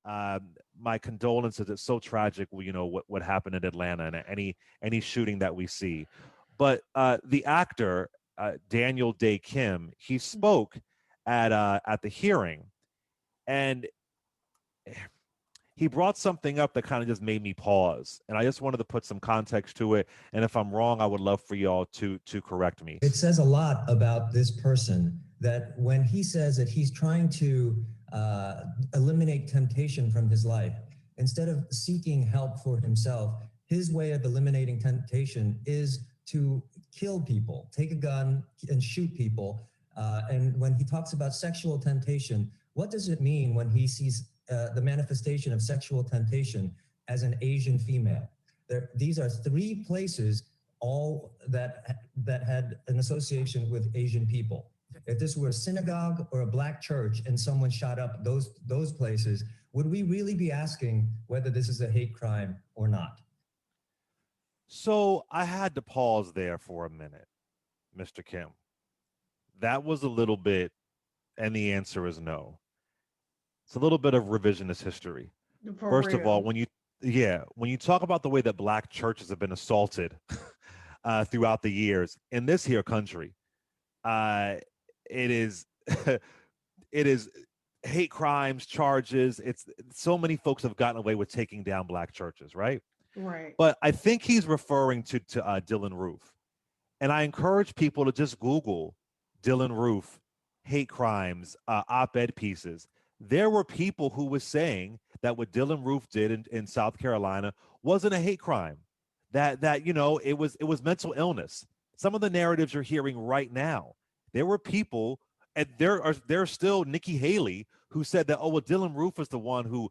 my condolences. It's so tragic, what happened in Atlanta and any shooting that we see. But the actor Daniel Day Kim, he spoke at the hearing, and he brought something up that kind of just made me pause, and I just wanted to put some context to it. And if I'm wrong, I would love for y'all to correct me. It says a lot about this person that when he says that he's trying to eliminate temptation from his life, instead of seeking help for himself, his way of eliminating temptation is to kill people, take a gun and shoot people. And when he talks about sexual temptation, what does it mean when he sees the manifestation of sexual temptation as an Asian female? These are three places all that had an association with Asian people. If this were a synagogue or a black church and someone shot up those places, would we really be asking whether this is a hate crime or not? So I had to pause there for a minute, Mr. Kim. That was a little bit, and the answer is no. It's a little bit of revisionist history. For First of all, real. when you talk about the way that black churches have been assaulted throughout the years in this here country, uh, it is it is hate crimes charges. It's so many folks have gotten away with taking down black churches, right? Right. But I think he's referring to Dylan Roof, and I encourage people to just Google Dylan Roof hate crimes op-ed pieces. There were people who were saying that what Dylan Roof did in South Carolina wasn't a hate crime. That it was mental illness. Some of the narratives you're hearing right now, there were people, and there's still Nikki Haley who said that, oh well, Dylan Roof was the one who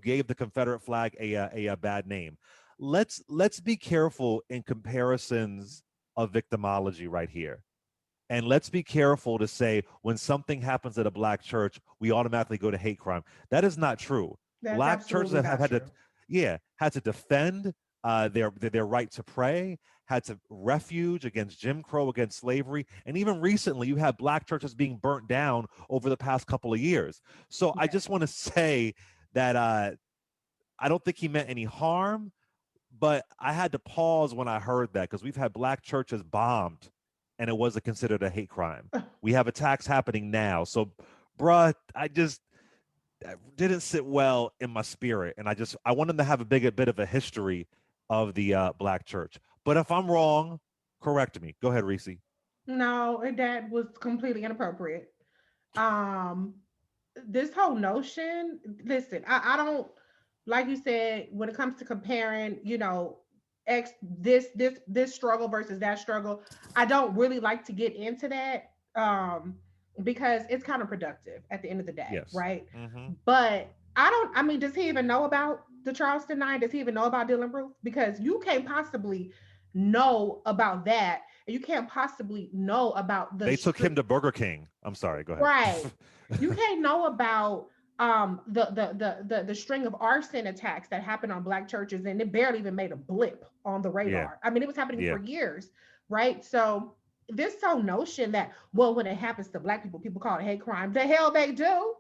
gave the Confederate flag a bad name. Let's be careful in comparisons of victimology right here. And let's be careful to say when something happens at a black church, we automatically go to hate crime. That is not true. That's Black churches absolutely have not had to, true. had to defend their right to pray, had to refuge against Jim Crow, against slavery, and even recently, you have black churches being burnt down over the past couple of years. So I Yeah. just want to say that I don't think he meant any harm, but I had to pause when I heard that because we've had black churches bombed and it wasn't considered a hate crime. We have attacks happening now. So, bruh, I didn't sit well in my spirit. And I want them to have a bit of a history of the black church. But if I'm wrong, correct me. Go ahead, Reese. No, that was completely inappropriate. Um, this whole notion, listen, I don't, like you said, when it comes to comparing, this struggle versus that struggle, I don't really like to get into that. Because it's counterproductive at the end of the day, Yes. right? Hmm. But I mean, does he even know about the Charleston Nine? Does he even know about Dylan Roof? Because you can't possibly know about that, and you can't possibly know about the They took him street. to Burger King. I'm sorry. Go Right. ahead. You can't know about the string of arson attacks that happened on black churches, and it barely even made a blip on the Yeah. radar. I mean, it was happening Yeah. for years, right? So this whole notion that, well, when it happens to black people, people call it hate crime. The hell they do.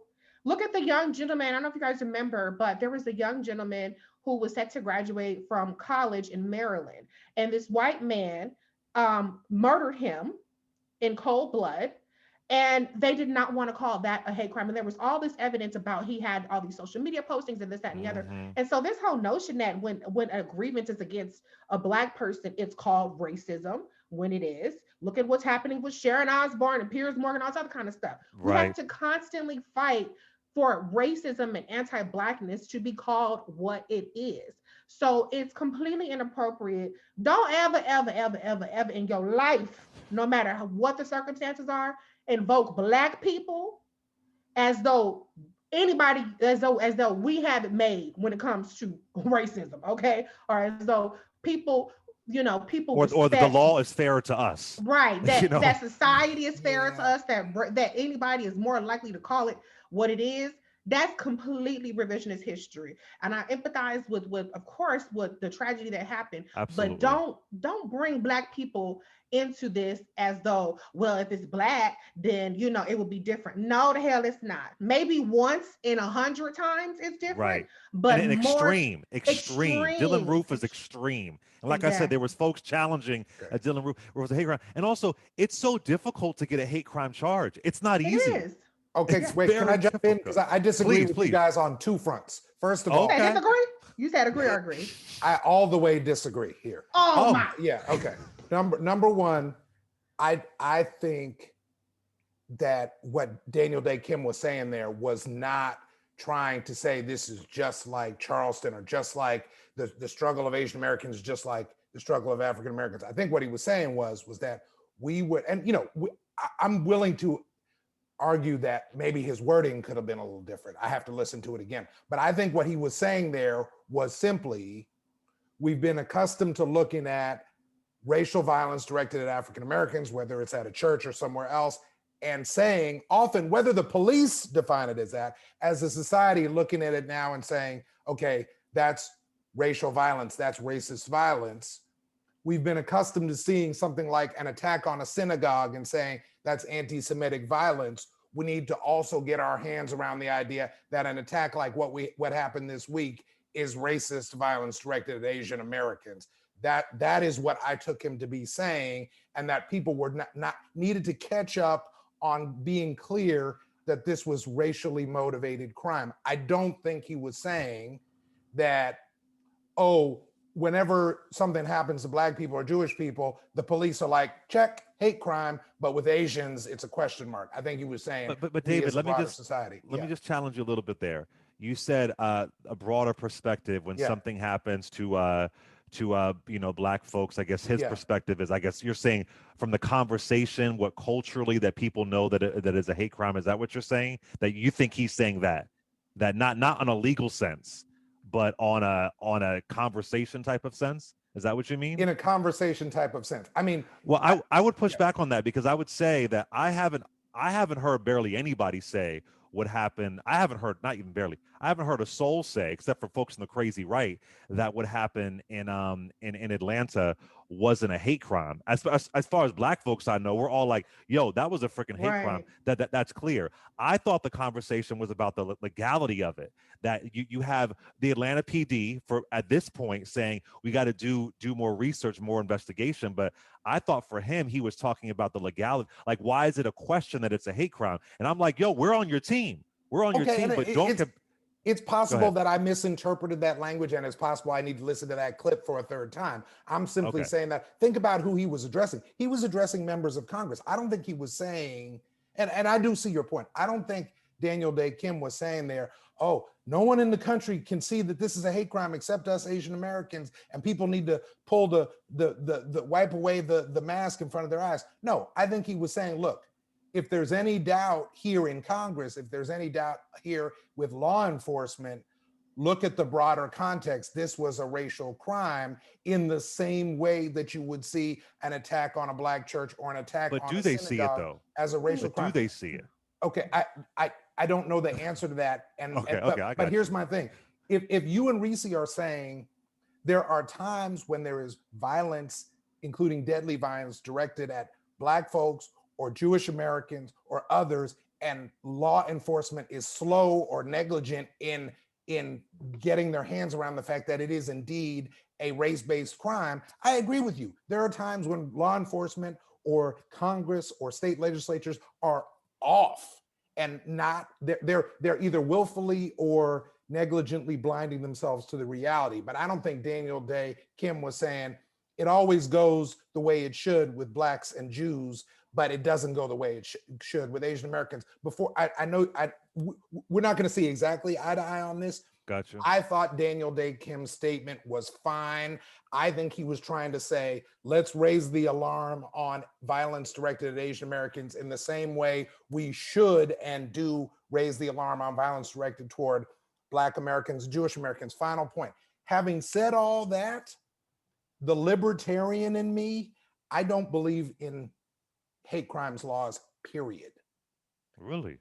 Look at the young gentleman. I don't know if you guys remember, but there was a young gentleman who was set to graduate from college in Maryland, and this white man murdered him in cold blood, and they did not want to call that a hate crime. And there was all this evidence about he had all these social media postings and this, that, and the other. Hmm. And so this whole notion that when a grievance is against a black person, it's called racism, when it is. Look at what's happening with Sharon Osbourne and Piers Morgan, all this other kind of stuff. We have Right. to constantly fight for racism and anti-blackness to be called what it is. So it's completely inappropriate. Don't ever, ever, ever, ever, ever in your life, no matter what the circumstances are, invoke black people as though as though we have it made when it comes to racism, okay? Or as though people, people Or the respect, law is fair to us. right, you that know. society is fairer to Yeah. us, that anybody is more likely to call it what it is. That's completely revisionist history. And I empathize with of course with the tragedy that happened, but Absolutely. don't bring black people into this as though, well, if it's black, then it will be different. No, the hell it's not. Maybe once in 100 times it's different, Right. but And more extreme. Dylan extreme. Roof is extreme. And like I said, there was Exactly. folks challenging Okay. Dylan Roof where it was a hate crime. And also, it's so difficult to get a hate crime charge. It's not It easy. is. Okay, Yeah. It's wait, can I very jump in? Because difficult. I disagree Please, with you please. guys on two fronts. First of You all, said Okay. disagree? You said agree or agree? I all the way disagree here. Oh Oh, my. Yeah, okay. Number one, I think that what Daniel Day Kim was saying there was not trying to say this is just like Charleston or just like the struggle of Asian Americans, just like the struggle of African Americans. I think what he was saying was that we would, and I'm willing to argue that maybe his wording could have been a little different. I have to listen to it again. But I think what he was saying there was simply, we've been accustomed to looking at racial violence directed at African Americans, whether it's at a church or somewhere else, and saying often, whether the police define it as that, as a society looking at it now and saying, okay, that's racial violence, that's racist violence. We've been accustomed to seeing something like an attack on a synagogue and saying that's anti-Semitic violence. We need to also get our hands around the idea that an attack like what happened this week is racist violence directed at Asian Americans. That is what I took him to be saying, and that people were not needed to catch up on being clear that this was racially motivated crime. I don't think he was saying that, oh, whenever something happens to Black people or Jewish people, the police are like, check, hate crime, but with Asians, it's a question mark. I think he was saying, but we David, as a broader society. let me Yeah, just challenge you a little bit there. You said a broader perspective when yeah, something happens to Black folks. I guess his yeah. perspective is, I guess you're saying from the conversation, what culturally that people know that is a hate crime. Is that what you're saying? That you think he's saying that not on a legal sense, but on a conversation type of sense? Is that what you mean? In a conversation type of sense. I mean, Well, I would push yeah, back on that because I would say that I haven't heard barely anybody say what happened. I haven't heard, not even barely. I haven't heard a soul say, except for folks in the crazy right, that what happened in Atlanta wasn't a hate crime. As far as Black folks I know, we're all like, yo, that was a freaking hate crime. Right. That's clear. I thought the conversation was about the legality of it. That you have the Atlanta PD for at this point saying we got to do more research, more investigation, but I thought for him, he was talking about the legality. Like, why is it a question that it's a hate crime? And I'm like, yo, we're on your team. We're on your okay, team, and but don't. it's Go possible ahead. that I misinterpreted that language, and it's possible I need to listen to that clip for a third time. I'm simply Okay. saying that, think about who he was addressing. He was addressing members of Congress. I don't think he was saying, and I do see your point. I don't think Daniel Day Kim was saying there, oh, no one in the country can see that this is a hate crime except us Asian Americans, and people need to pull the wipe away the mask in front of their eyes. No, I think he was saying, look, if there's any doubt here in Congress, if there's any doubt here with law enforcement, look at the broader context. This was a racial crime in the same way that you would see an attack on a Black church or an attack But on do a they see it synagogue though? as a racial But do crime. they see it? Okay, I don't know the answer to that. Okay, I But got here's you. my thing. If you and Reese are saying there are times when there is violence, including deadly violence directed at Black folks or Jewish Americans or others, and law enforcement is slow or negligent in getting their hands around the fact that it is indeed a race-based crime, I agree with you. There are times when law enforcement or Congress or state legislatures are off and not they're either willfully or negligently blinding themselves to the reality. But I don't think Daniel Day Kim was saying it always goes the way it should with Blacks and Jews, but it doesn't go the way it should with Asian Americans. Before I know we're not going to see exactly eye to eye on this. Got you. I thought Daniel Day Kim's statement was fine. I think he was trying to say, let's raise the alarm on violence directed at Asian Americans in the same way we should and do raise the alarm on violence directed toward Black Americans, Jewish Americans. Final point. Having said all that, the libertarian in me, I don't believe in hate crimes laws, period. Really?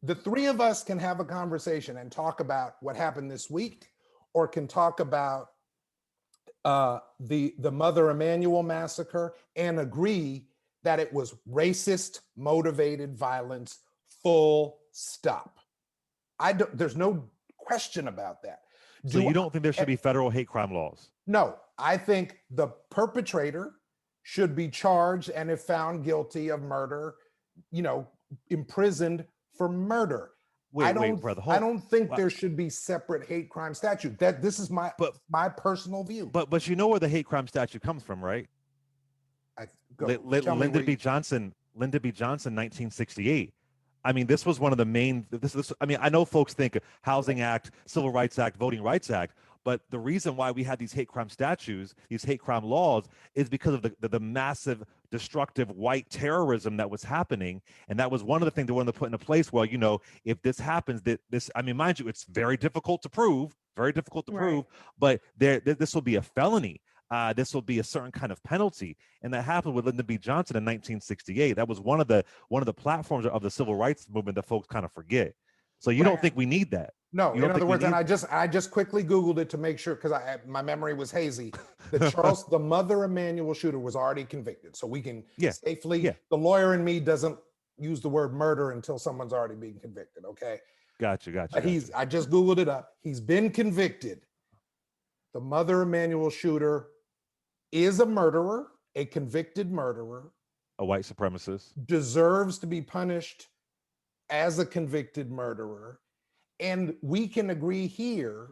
the three of us can have a conversation and talk about what happened this week, or can talk about the Mother Emanuel massacre and agree that it was racist motivated violence, full stop. There's no question about that. So you don't think there should be federal hate crime laws? No, I think the perpetrator should be charged, and if found guilty of murder, imprisoned for murder. Wait, brother. I don't think there should be separate hate crime statute. This is my personal view. But you know where the hate crime statute comes from, right? Lyndon B. Johnson, 1968. I mean, this was one of the main. I mean, I know folks think Housing Act, Civil Rights Act, Voting Rights Act, but the reason why we had these hate crime statutes, these hate crime laws, is because of the massive destructive white terrorism that was happening, and that was one of the things they wanted to put into place. Well, if this happens, I mean, mind you, it's very difficult to prove, but this will be a felony. This will be a certain kind of penalty, and that happened with Lyndon B. Johnson in 1968. That was one of the platforms of the civil rights movement that folks kind of forget. So you don't think we need that? No. In other words, and I just quickly Googled it to make sure, because my memory was hazy. The Mother Emanuel shooter was already convicted, so we can safely. Yeah. The lawyer in me doesn't use the word murder until someone's already being convicted. Okay. Gotcha. I just Googled it up. He's been convicted. The Mother Emanuel shooter is a murderer, a convicted murderer, a white supremacist, deserves to be punished as a convicted murderer. And we can agree here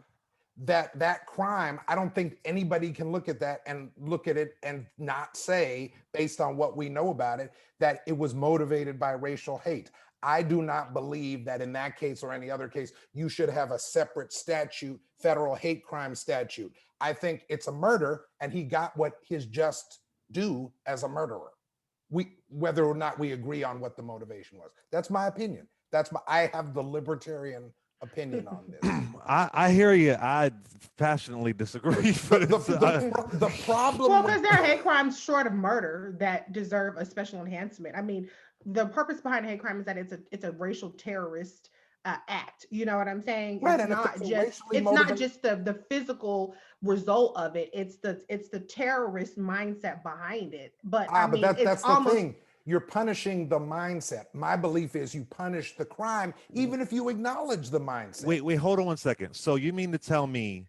that crime, I don't think anybody can look at it and not say, based on what we know about it, that it was motivated by racial hate. I do not believe that in that case or any other case, you should have a separate statute, federal hate crime statute. I think it's a murder, and he got what his just due as a murderer. Whether or not we agree on what the motivation was. That's my opinion. I have the libertarian opinion on this. I hear you. I passionately disagree. The problem. Well, because there are hate crimes short of murder that deserve a special enhancement. I mean, the purpose behind hate crime is that it's a racial terrorist act. You know what I'm saying? Right, it's not just the physical result of it. It's the terrorist mindset behind it. But that's the thing. You're punishing the mindset. My belief is you punish the crime, even if you acknowledge the mindset. Wait, hold on one second. So you mean to tell me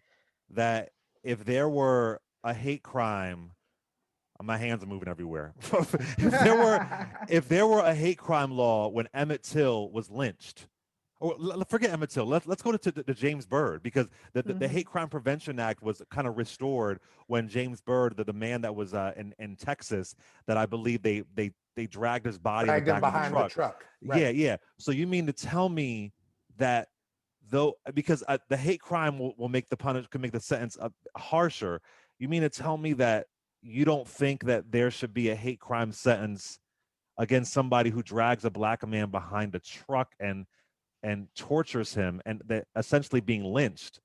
that if there were a hate crime, my hands are moving everywhere. if there were a hate crime law when Emmett Till was lynched, or forget Emmett Till, let's go to James Byrd, because the Hate Crime Prevention Act was kind of restored when James Byrd, the man that was in Texas, that I believe they dragged his body in the back behind of the truck. Right. Yeah. So you mean to tell me that because the hate crime will make could make the sentence harsher. You mean to tell me that you don't think that there should be a hate crime sentence against somebody who drags a black man behind a truck and tortures him, and that essentially being lynched?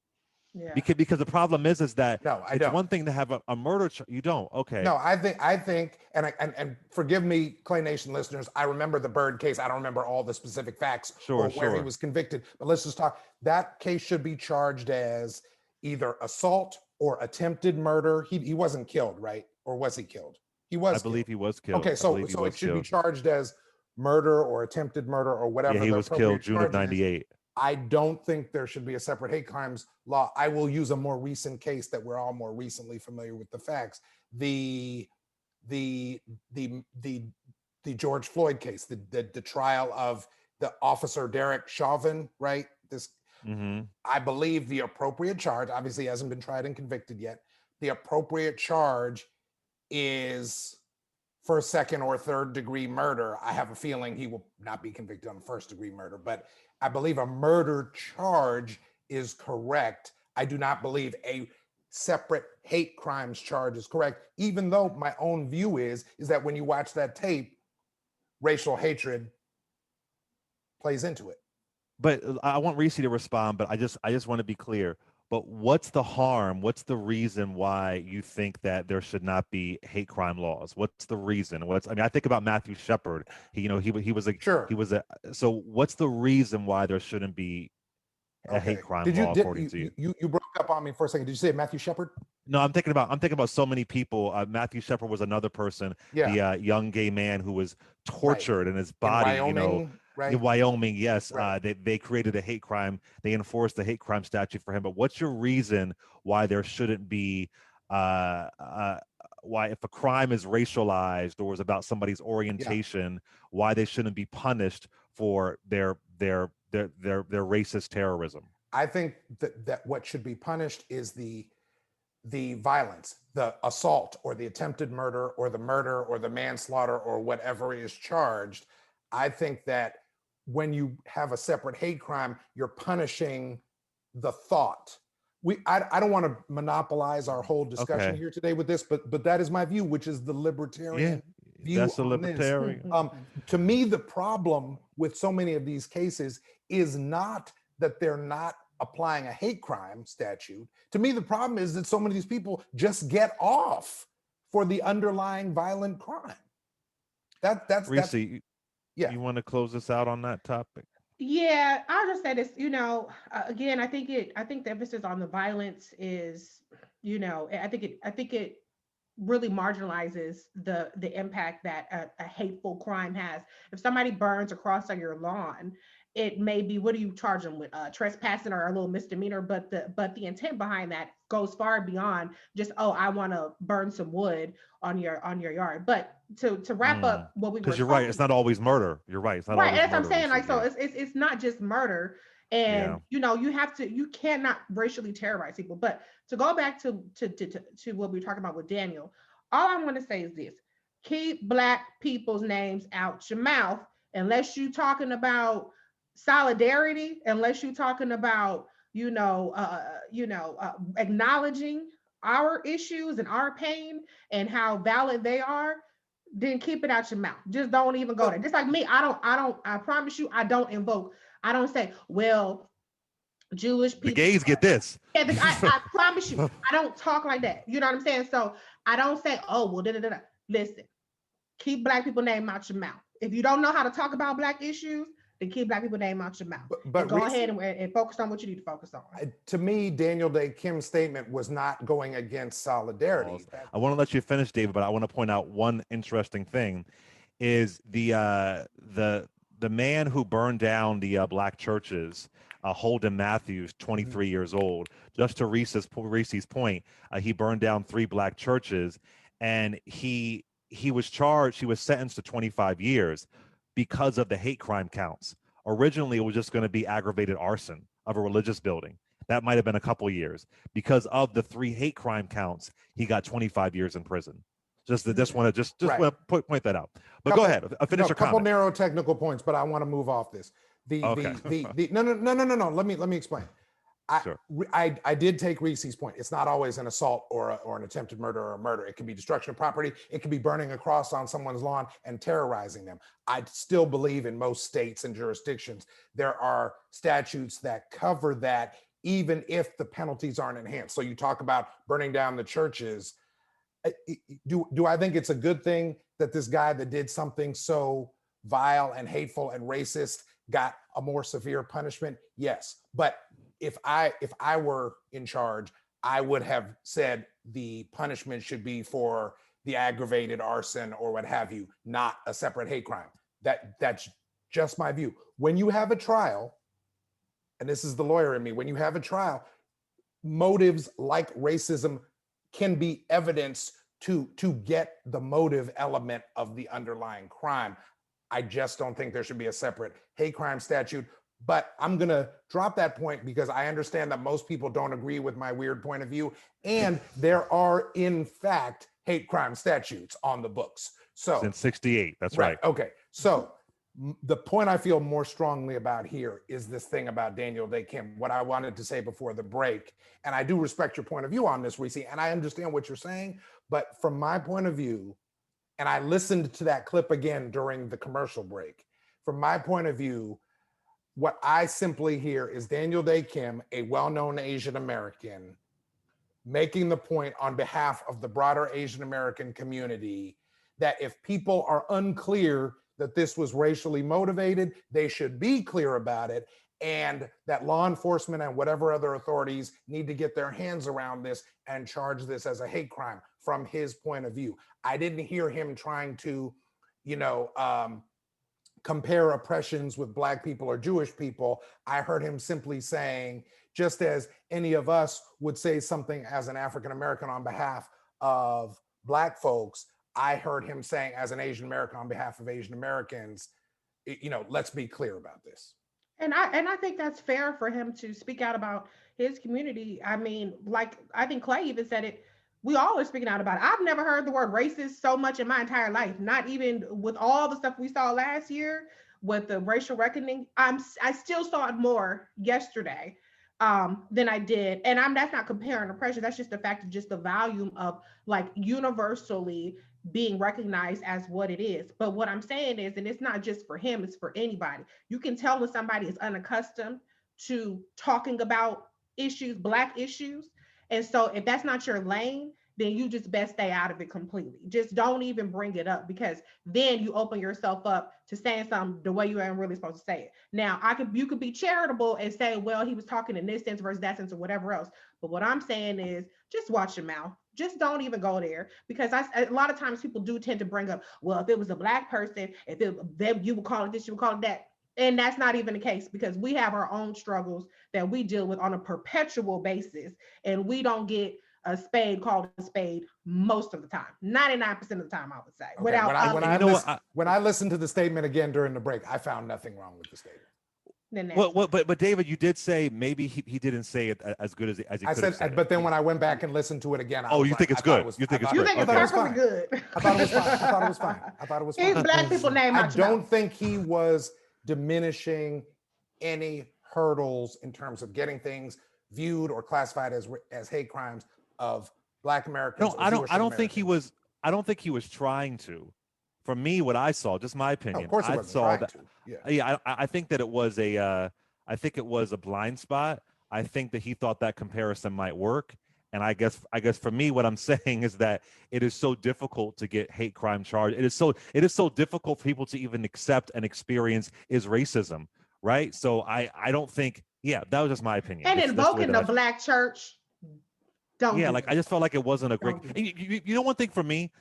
Yeah. Because the problem is that it's one thing to have a murder. You don't. Okay. No, I think, and forgive me, Clay Nation listeners, I remember the Byrd case. I don't remember all the specific facts or where he was convicted, but let's just talk. That case should be charged as either assault or attempted murder. He wasn't killed, right? Or was he killed? He was. I believe he was killed. Okay, so it should be charged as murder or attempted murder or whatever. Yeah, he was killed June of '98. I don't think there should be a separate hate crimes law. I will use a more recent case that we're all more recently familiar with the facts. The George Floyd case, the trial of the officer Derek Chauvin, right? I believe the appropriate charge, obviously hasn't been tried and convicted yet. The appropriate charge is first, second, or third degree murder. I have a feeling he will not be convicted on first degree murder, but I believe a murder charge is correct. I do not believe a separate hate crimes charge is correct, even though my own view is that when you watch that tape, racial hatred plays into it. But I want Reese to respond, but I just want to be clear. But what's the harm? What's the reason why you think that there should not be hate crime laws? What's the reason? I mean, I think about Matthew Shepard. He was Sure. so what's the reason why there shouldn't be a Okay. hate crime Did you law did according to you? you broke up on me for a second? Did you say Matthew Shepard? No, I'm thinking about so many people. Matthew Shepard was another person, Yeah. the young gay man who was Right. tortured in his In body, Wyoming, right? in Wyoming. Yes, Right. they created a hate crime. They enforced the hate crime statute for him. But what's your reason why there shouldn't be why if a crime is racialized or is about somebody's Yeah. orientation, why they shouldn't be punished for their racist terrorism? I think that what should be punished is the violence, the assault or the attempted murder or the manslaughter or whatever is charged. I think that when you have a separate hate crime, you're punishing the thought. I don't want to monopolize our whole discussion Okay. here today with this, but that is my view, which is the libertarian view That's a on this. libertarian. To me, the problem with so many of these cases is not that they're not applying a hate crime statute. To me, the problem is that so many of these people just get off for the underlying violent crime. That's Reese, yeah. you want to close this out on that topic? Yeah, I'll just say this, again, I think the emphasis on the violence is, I think it really marginalizes the impact that a hateful crime has. If somebody burns a cross on your lawn, it may be, what do you charge them with? Trespassing or a little misdemeanor, but the intent behind that goes far beyond just, oh, I want to burn some wood on your yard. But to wrap up what we were Because you're right, it's not always murder. You're right, it's not right, always and that's what I'm murder. saying. Like, Reese, so it's not just murder, and you cannot racially terrorize people. But to go back to what we were talking about with Daniel, all I want to say is this: keep Black people's names out your mouth, unless you're talking about solidarity, unless you're talking about acknowledging our issues and our pain and how valid they are. Then keep it out your mouth. Just don't even go there. Just like me, I promise you, I don't say, well, Jewish people. the gays get this. Yeah, I promise you, I don't talk like that. You know what I'm saying? So I don't say, oh, well, da. Listen, keep Black people name out your mouth. If you don't know how to talk about Black issues, then keep Black people name out your mouth. But go ahead and focus on what you need to focus on. To me, Daniel Day Kim's statement was not going against solidarity. I want to let you finish, David, but I want to point out one interesting thing: is the man who burned down the Black churches, Holden Matthews, 23 years old. Just to Reese's point, he burned down 3 Black churches, and he was charged. He was sentenced to 25 years because of the hate crime counts. Originally, it was just going to be aggravated arson of a religious building. That might have been a couple years. Because of the 3 hate crime counts, he got 25 years in prison. Want to point that out. But go ahead, finish your couple comment. narrow technical points, but I want to move off this. No. Let me explain. Sure. I did take Reese's point. It's not always an assault or an attempted murder or a murder. It can be destruction of property. It can be burning a cross on someone's lawn and terrorizing them. I still believe in most states and jurisdictions, there are statutes that cover that, even if the penalties aren't enhanced. So you talk about burning down the churches. Do I think it's a good thing that this guy that did something so vile and hateful and racist got a more severe punishment? Yes. But if I were in charge, I would have said the punishment should be for the aggravated arson or what have you, not a separate hate crime. That's just my view. When you have a trial, and this is the lawyer in me, when you have a trial, motives like racism can be evidence to get the motive element of the underlying crime. I just don't think there should be a separate hate crime statute. But I'm going to drop that point because I understand that most people don't agree with my weird point of view. And there are, in fact, hate crime statutes on the books. So since 68, that's right. Okay. So the point I feel more strongly about here is this thing about Daniel Day Kim, what I wanted to say before the break. And I do respect your point of view on this, Reese, and I understand what you're saying. But from my point of view, and I listened to that clip again during the commercial break, from my point of view, What I simply hear is Daniel Day Kim, a well-known Asian American, making the point on behalf of the broader Asian American community that if people are unclear that this was racially motivated, they should be clear about it, and that law enforcement and whatever other authorities need to get their hands around this and charge this as a hate crime from his point of view. I didn't hear him trying to, compare oppressions with Black people or Jewish people. I heard him simply saying, just as any of us would say something as an African American on behalf of Black folks, I heard him saying as an Asian American on behalf of Asian Americans, let's be clear about this. And I think that's fair for him to speak out about his community. I mean, like I think Clay even said it. We all are speaking out about it. I've never heard the word racist so much in my entire life. Not even with all the stuff we saw last year with the racial reckoning. I still saw it more yesterday than I did. And that's not comparing oppression. That's just the fact of just the volume of like universally being recognized as what it is. But what I'm saying is, and it's not just for him, it's for anybody. You can tell when somebody is unaccustomed to talking about issues, Black issues. And so if that's not your lane, then you just best stay out of it completely. Just don't even bring it up, because then you open yourself up to saying something the way you ain't really supposed to say it. Now, you could be charitable and say, well, he was talking in this sense versus that sense or whatever else. But what I'm saying is just watch your mouth. Just don't even go there, because a lot of times people do tend to bring up, well, if it was a Black person, you would call it this, you would call it that. And that's not even the case, because we have our own struggles that we deal with on a perpetual basis, and we don't get a spade called a spade most of the time, 99% of the time, I would say. Okay, when I listened to the statement again during the break, I found nothing wrong with the statement. But David, you did say maybe he didn't say it as good as he I said. But then when I went back and listened to it again, you think it's good? You think it's perfectly good? I thought it was fine. I thought it was fine. He's Black people name. I don't think he was diminishing any hurdles in terms of getting things viewed or classified as hate crimes of Black Americans. No, I don't think he was. I don't think he was trying to. For me, what I saw, just my opinion, of course he wasn't trying to. Yeah, I think that it was I think it was a blind spot. I think that he thought that comparison might work. And I guess for me, what I'm saying is that it is so difficult to get hate crime charged. It is so difficult for people to even accept and experience is racism, right? So I don't think, that was just my opinion. And invoking the Black church, I just felt like it wasn't a great. You know, one thing for me,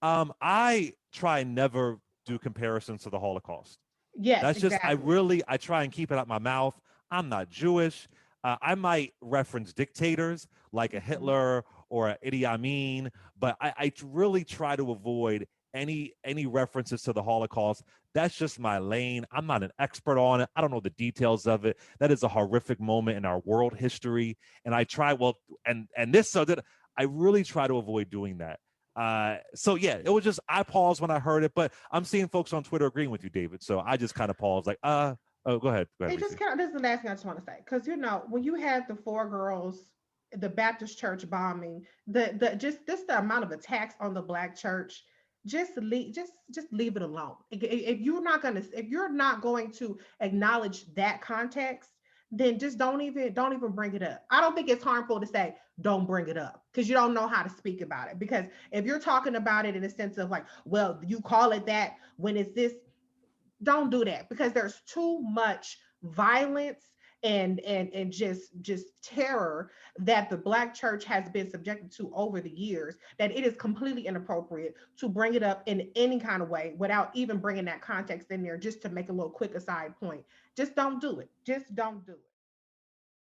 I try and never do comparisons to the Holocaust. Yes, that's just exactly. I try and keep it out my mouth. I'm not Jewish. I might reference dictators like a Hitler or an Idi Amin, but I really try to avoid any references to the Holocaust. That's just my lane. I'm not an expert on it. I don't know the details of it. That is a horrific moment in our world history, and I try I really try to avoid doing that. It was just, I paused when I heard it, but I'm seeing folks on Twitter agreeing with you, David. So I just kind of paused like, go ahead. This is the last thing I just want to say. Cause when you had the 4 girls, the Baptist church bombing, the amount of attacks on the Black church, just leave it alone. If you're not going to acknowledge that context, then just don't even bring it up. I don't think it's harmful to say don't bring it up, because you don't know how to speak about it. Because if you're talking about it in a sense of like, well, you call it that when it's this, don't do that, because there's too much violence and just terror that the Black church has been subjected to over the years, that it is completely inappropriate to bring it up in any kind of way without even bringing that context in there, just to make a little quick aside point. Just don't do it. Just don't do it.